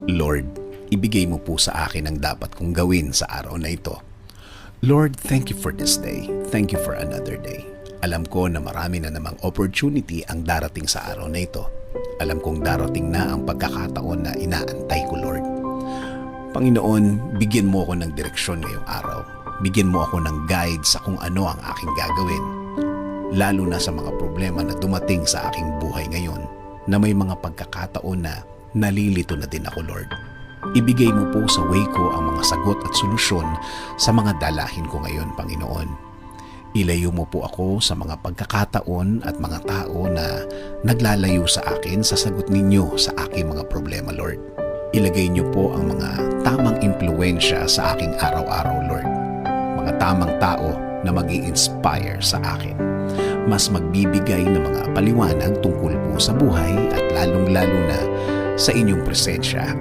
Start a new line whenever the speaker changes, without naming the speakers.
Lord, ibigay mo po sa akin ang dapat kong gawin sa araw na ito. Lord, thank you for this day. Thank you for another day. Alam ko na marami na namang opportunity ang darating sa araw na ito. Alam kong darating na ang pagkakataon na inaantay ko, Lord. Panginoon, bigyan mo ako ng direksyon ngayong araw. Bigyan mo ako ng guide sa kung ano ang aking gagawin. Lalo na sa mga problema na dumating sa aking buhay ngayon, na may mga pagkakataon na nalilito na din ako, Lord. Ibigay mo po sa way ko ang mga sagot at solusyon sa mga dalahin ko ngayon, Panginoon. Ilayo mo po ako sa mga pagkakataon at mga tao na naglalayo sa akin sa sagot ninyo sa aking mga problema, Lord. Ilagay niyo po ang mga tamang impluensya sa aking araw-araw, Lord. Mga tamang tao na mag-i-inspire sa akin. Mas magbibigay ng mga paliwanag tungkol po sa buhay at lalong-lalo na sa inyong presensya